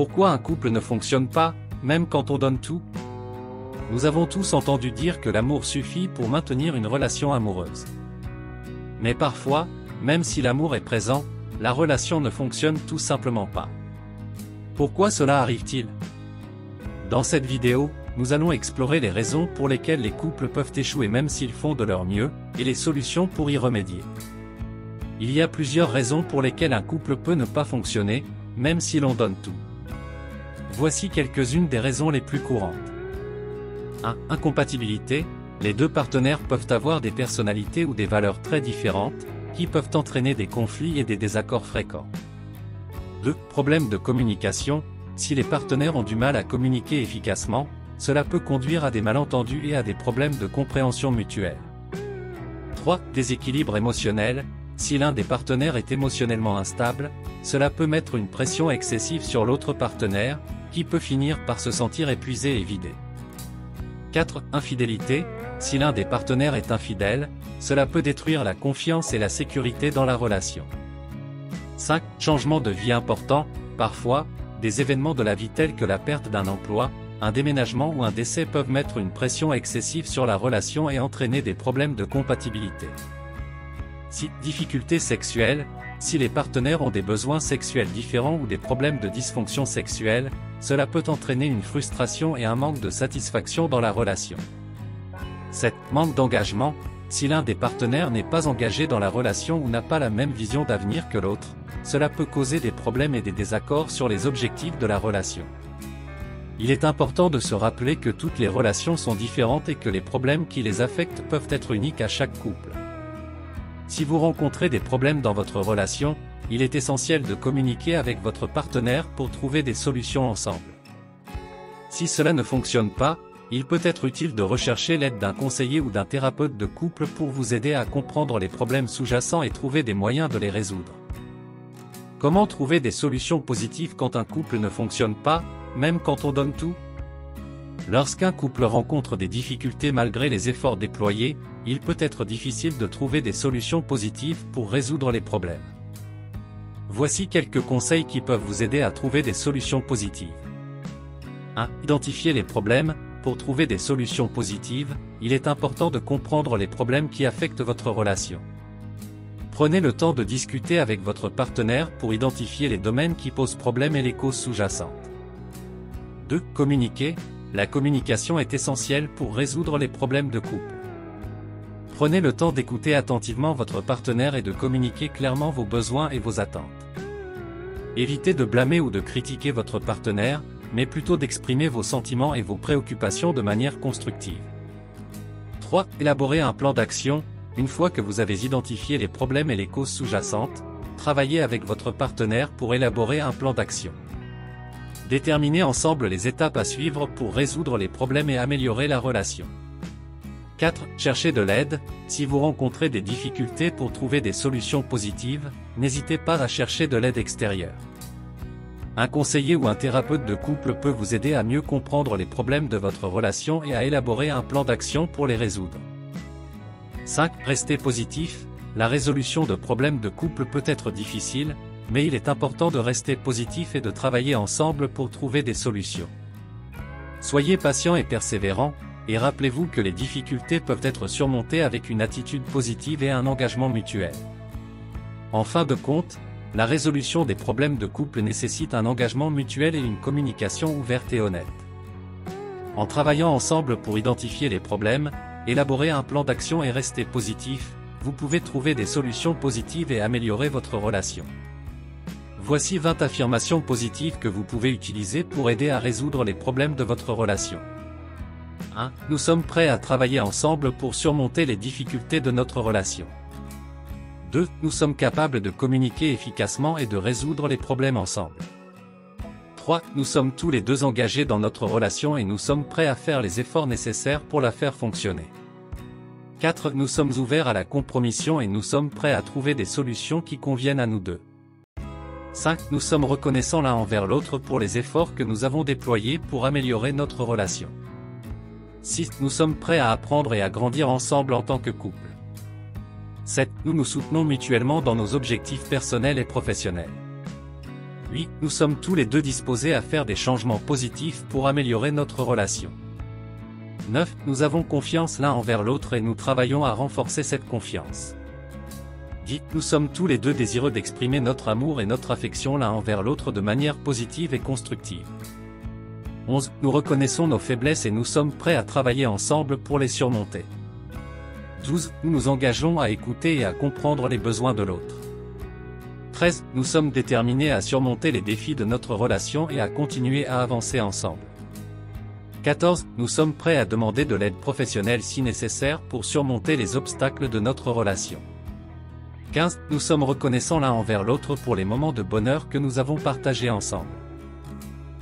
Pourquoi un couple ne fonctionne pas, même quand on donne tout? Nous avons tous entendu dire que l'amour suffit pour maintenir une relation amoureuse. Mais parfois, même si l'amour est présent, la relation ne fonctionne tout simplement pas. Pourquoi cela arrive-t-il? Dans cette vidéo, nous allons explorer les raisons pour lesquelles les couples peuvent échouer même s'ils font de leur mieux, et les solutions pour y remédier. Il y a plusieurs raisons pour lesquelles un couple peut ne pas fonctionner, même si l'on donne tout. Voici quelques-unes des raisons les plus courantes. 1. Incompatibilité. Les deux partenaires peuvent avoir des personnalités ou des valeurs très différentes, qui peuvent entraîner des conflits et des désaccords fréquents. 2. Problème de communication. Si les partenaires ont du mal à communiquer efficacement, cela peut conduire à des malentendus et à des problèmes de compréhension mutuelle. 3. Déséquilibre émotionnel. Si l'un des partenaires est émotionnellement instable, cela peut mettre une pression excessive sur l'autre partenaire, qui peut finir par se sentir épuisé et vidé. 4. Infidélité. Si l'un des partenaires est infidèle, cela peut détruire la confiance et la sécurité dans la relation. 5. Changement de vie important. Parfois, des événements de la vie tels que la perte d'un emploi, un déménagement ou un décès peuvent mettre une pression excessive sur la relation et entraîner des problèmes de compatibilité. 6. Difficultés sexuelles. Si les partenaires ont des besoins sexuels différents ou des problèmes de dysfonction sexuelle, cela peut entraîner une frustration et un manque de satisfaction dans la relation. 7. Manque d'engagement. Si l'un des partenaires n'est pas engagé dans la relation ou n'a pas la même vision d'avenir que l'autre, cela peut causer des problèmes et des désaccords sur les objectifs de la relation. Il est important de se rappeler que toutes les relations sont différentes et que les problèmes qui les affectent peuvent être uniques à chaque couple. Si vous rencontrez des problèmes dans votre relation, il est essentiel de communiquer avec votre partenaire pour trouver des solutions ensemble. Si cela ne fonctionne pas, il peut être utile de rechercher l'aide d'un conseiller ou d'un thérapeute de couple pour vous aider à comprendre les problèmes sous-jacents et trouver des moyens de les résoudre. Comment trouver des solutions positives quand un couple ne fonctionne pas, même quand on donne tout? Lorsqu'un couple rencontre des difficultés malgré les efforts déployés, il peut être difficile de trouver des solutions positives pour résoudre les problèmes. Voici quelques conseils qui peuvent vous aider à trouver des solutions positives. 1. Identifier les problèmes. Pour trouver des solutions positives, il est important de comprendre les problèmes qui affectent votre relation. Prenez le temps de discuter avec votre partenaire pour identifier les domaines qui posent problème et les causes sous-jacentes. 2. Communiquer. La communication est essentielle pour résoudre les problèmes de couple. Prenez le temps d'écouter attentivement votre partenaire et de communiquer clairement vos besoins et vos attentes. Évitez de blâmer ou de critiquer votre partenaire, mais plutôt d'exprimer vos sentiments et vos préoccupations de manière constructive. 3. Élaborer un plan d'action. Une fois que vous avez identifié les problèmes et les causes sous-jacentes, travaillez avec votre partenaire pour élaborer un plan d'action. Déterminez ensemble les étapes à suivre pour résoudre les problèmes et améliorer la relation. 4. Cherchez de l'aide. Si vous rencontrez des difficultés pour trouver des solutions positives, n'hésitez pas à chercher de l'aide extérieure. Un conseiller ou un thérapeute de couple peut vous aider à mieux comprendre les problèmes de votre relation et à élaborer un plan d'action pour les résoudre. 5. Restez positif. La résolution de problèmes de couple peut être difficile, mais il est important de rester positif et de travailler ensemble pour trouver des solutions. Soyez patient et persévérant, et rappelez-vous que les difficultés peuvent être surmontées avec une attitude positive et un engagement mutuel. En fin de compte, la résolution des problèmes de couple nécessite un engagement mutuel et une communication ouverte et honnête. En travaillant ensemble pour identifier les problèmes, élaborer un plan d'action et rester positif, vous pouvez trouver des solutions positives et améliorer votre relation. Voici 20 affirmations positives que vous pouvez utiliser pour aider à résoudre les problèmes de votre relation. 1. Nous sommes prêts à travailler ensemble pour surmonter les difficultés de notre relation. 2. Nous sommes capables de communiquer efficacement et de résoudre les problèmes ensemble. 3. Nous sommes tous les deux engagés dans notre relation et nous sommes prêts à faire les efforts nécessaires pour la faire fonctionner. 4. Nous sommes ouverts à la compromission et nous sommes prêts à trouver des solutions qui conviennent à nous deux. 5. Nous sommes reconnaissants l'un envers l'autre pour les efforts que nous avons déployés pour améliorer notre relation. 6. Nous sommes prêts à apprendre et à grandir ensemble en tant que couple. 7. Nous nous soutenons mutuellement dans nos objectifs personnels et professionnels. 8. Nous sommes tous les deux disposés à faire des changements positifs pour améliorer notre relation. 9. Nous avons confiance l'un envers l'autre et nous travaillons à renforcer cette confiance. 10. Nous sommes tous les deux désireux d'exprimer notre amour et notre affection l'un envers l'autre de manière positive et constructive. 11. Nous reconnaissons nos faiblesses et nous sommes prêts à travailler ensemble pour les surmonter. 12. Nous nous engageons à écouter et à comprendre les besoins de l'autre. 13. Nous sommes déterminés à surmonter les défis de notre relation et à continuer à avancer ensemble. 14. Nous sommes prêts à demander de l'aide professionnelle si nécessaire pour surmonter les obstacles de notre relation. 15. Nous sommes reconnaissants l'un envers l'autre pour les moments de bonheur que nous avons partagés ensemble.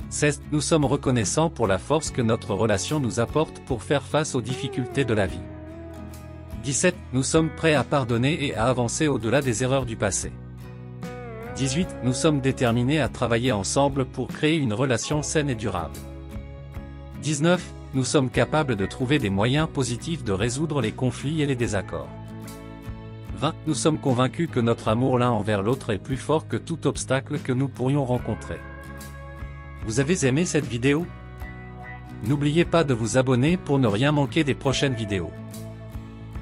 16. Nous sommes reconnaissants pour la force que notre relation nous apporte pour faire face aux difficultés de la vie. 17. Nous sommes prêts à pardonner et à avancer au-delà des erreurs du passé. 18. Nous sommes déterminés à travailler ensemble pour créer une relation saine et durable. 19. Nous sommes capables de trouver des moyens positifs de résoudre les conflits et les désaccords. 20. Nous sommes convaincus que notre amour l'un envers l'autre est plus fort que tout obstacle que nous pourrions rencontrer. Vous avez aimé cette vidéo? N'oubliez pas de vous abonner pour ne rien manquer des prochaines vidéos.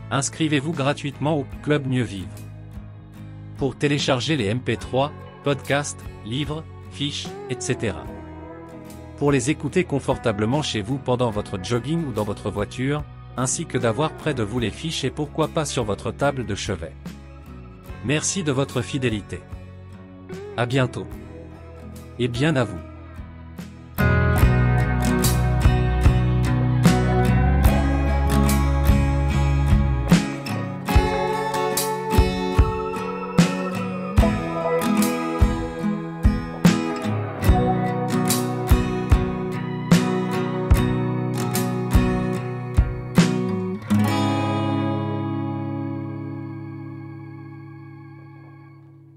Inscrivez-vous gratuitement au Club Mieux Vivre. Pour télécharger les MP3, podcasts, livres, fiches, etc. Pour les écouter confortablement chez vous pendant votre jogging ou dans votre voiture, ainsi que d'avoir près de vous les fiches et pourquoi pas sur votre table de chevet. Merci de votre fidélité. À bientôt. Et bien à vous.